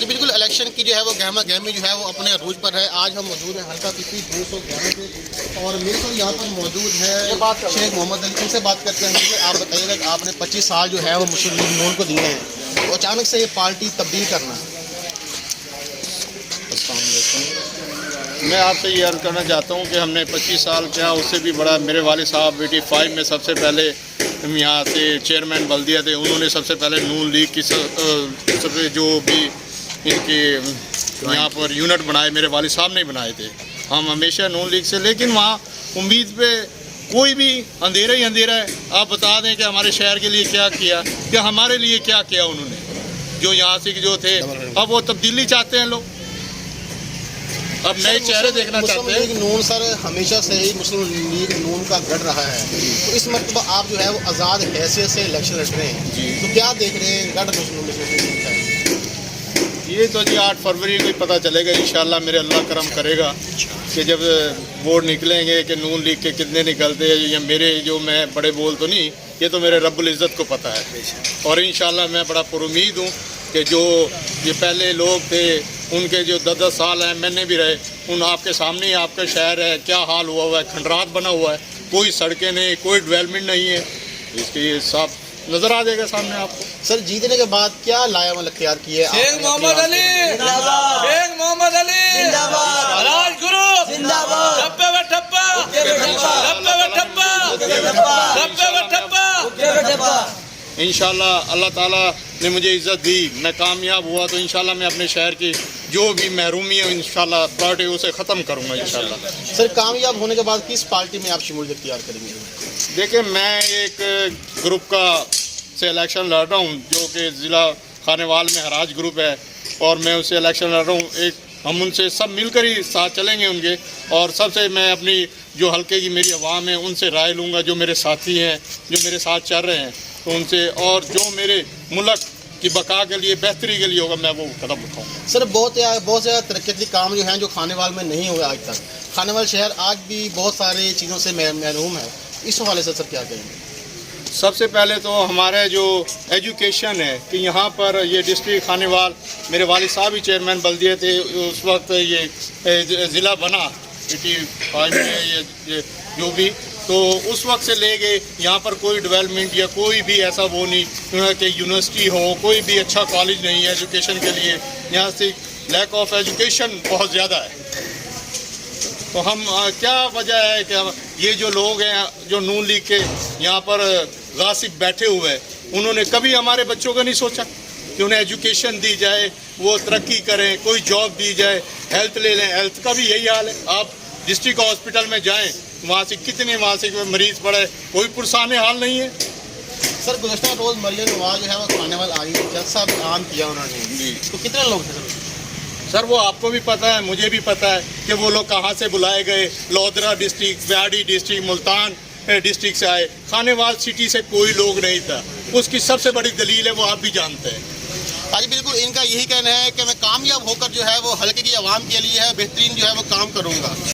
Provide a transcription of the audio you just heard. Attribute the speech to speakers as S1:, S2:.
S1: आज बिल्कुल इलेक्शन की जो है वो गहमा गहमी जो है वो अपने अरूज पर है। आज हम मौजूद हैं हल्का पीपी 211 पे और मेरे साथ यहाँ पर मौजूद है शेख मोहम्मद अली। उनसे बात करते हैं। मुझे आप बताइएगा कि आपने 25 साल जो है वो मुस्लिम लीग नून को दिए हैं, तो अचानक से ये पार्टी तब्दील करना।
S2: मैं आपसे ये अर्ज़ करना चाहता हूँ कि हमने 25 साल क्या उससे भी बड़ा, मेरे वाले साहब 85 में सबसे पहले यहाँ से चेयरमैन बल्दिया थे। उन्होंने सबसे पहले नून लीग की सबसे जो भी इनके यहाँ पर यूनिट बनाए मेरे वाले साहब ने बनाए थे। हम हमेशा नून लीग से, लेकिन वहाँ उम्मीद पे कोई भी अंधेरा ही अंधेरा है। आप बता दें कि हमारे शहर के लिए क्या किया, कि हमारे लिए क्या किया उन्होंने, जो यहाँ से जो थे। अब वो तब्दीली चाहते हैं लोग, अब नए चेहरे देखना चाहते हैं।
S1: नून सर हमेशा से ही मुस्लिम लीग नून का गढ़ रहा है, तो इस मरतबा आप जो है वो आज़ाद हैसियत से इलेक्शन लड़ रहे हैं, तो क्या देख रहे हैं गढ़ मुस्लिम लीग का?
S2: ये तो जी 8 फरवरी को ही पता चलेगा इंशाल्लाह। मेरे अल्लाह करम करेगा कि जब वोट निकलेंगे कि नून लीग के कितने निकलते हैं, या मेरे जो मैं बड़े बोल तो नहीं, ये तो मेरे रब्बुल इज़्ज़त को पता है। और इंशाल्लाह मैं बड़ा पुरुमीद हूँ कि जो ये पहले लोग थे उनके जो 10-10 साल हैं, मैंने भी रहे, उन आपके सामने ही आपका शहर है क्या हाल हुआ है, खंडरात बना हुआ है, कोई सड़कें नहीं, कोई डेवलपमेंट नहीं है। इसकी सब नज़र आ जाएगा सामने आपको।
S1: सर जीतने के बाद क्या लायामल अख्तियार किए?
S3: शेख मोहम्मद अली जिंदाबाद, शेख मोहम्मद अली जिंदाबाद, राजगुरु जिंदाबाद, ठप्पे व ठप्पा, ठप्पे व ठप्पा, ठप्पे व ठप्पा।
S2: इंशाल्लाह अल्लाह ताला ने मुझे इज़्ज़त दी, मैं कामयाब हुआ तो इंशाल्लाह मैं अपने शहर की जो भी महरूमी है इंशाल्लाह पार्टी उसे ख़त्म करूँगा इंशाल्लाह।
S1: सर कामयाब होने के बाद किस पार्टी में आप शमूलियत इख्तियार करेंगे?
S2: देखिए मैं एक ग्रुप का से इलेक्शन लड़ रहा हूँ जो कि ज़िला खानेवाल में हराज ग्रुप है, और मैं उससे इलेक्शन लड़ रहा हूँ। एक हम उनसे सब मिलकर ही साथ चलेंगे उनके, और सबसे मैं अपनी जो हल्के की मेरी आवाम है उनसे राय लूँगा, जो मेरे साथी हैं जो मेरे साथ चल रहे हैं तो उनसे, और जो मेरे मुल्क की बका के लिए बेहतरी के लिए होगा मैं वो कदम उठाऊँगा।
S1: सर बहुत ज़्यादा तरक्की काम जो हैं जो खानेवाल में नहीं हुआ आज तक। खानेवाल शहर आज भी बहुत सारी चीज़ों से महरूम है, इस हवाले से सर क्या कहेंगे?
S2: सबसे पहले तो हमारे जो एजुकेशन है कि यहाँ पर ये डिस्ट्रिक्ट खानेवाल, मेरे वालिद साहब ही चेयरमैन बल्दिया थे उस वक्त, ये ज़िला बना 85 में ये जो भी, तो उस वक्त से ले गए यहाँ पर कोई डेवलपमेंट या कोई भी ऐसा वो नहीं कि यूनिवर्सिटी हो, कोई भी अच्छा कॉलेज नहीं है एजुकेशन के लिए। यहाँ से लैक ऑफ एजुकेशन बहुत ज़्यादा है। तो हम क्या वजह है कि ये जो लोग हैं जो नून लीग के यहाँ पर गासिब बैठे हुए हैं, उन्होंने कभी हमारे बच्चों का नहीं सोचा कि उन्हें एजुकेशन दी जाए, वो तरक्की करें, कोई जॉब दी जाए, हेल्थ ले लें। हेल्थ का भी यही हाल है। आप डिस्ट्रिक्ट हॉस्पिटल में जाएं, वहाँ से कितने वहाँ से मरीज़ पड़े, कोई पुरसाने हाल नहीं है।
S1: सर गुज़श्ता रोज़ मरियम नवाज जो है वो खानेवाल आई, जलसा भी आम किया उन्होंने, तो कितने लोग थे
S2: सर? वो आपको भी पता है, मुझे भी पता है कि वो लोग कहाँ से बुलाए गए। लोधरा डिस्ट्रिक्ट, ब्याडी डिस्ट्रिक्ट, मुल्तान डिस्ट्रिक्ट से आए, खानेवाल सिटी से कोई लोग नहीं था। उसकी सबसे बड़ी दलील है वो आप भी जानते हैं।
S1: आज बिल्कुल इनका यही कहना है कि मैं कामयाब होकर जो है वो हल्के की आवाम के लिए है बेहतरीन जो है वो काम करूँगा।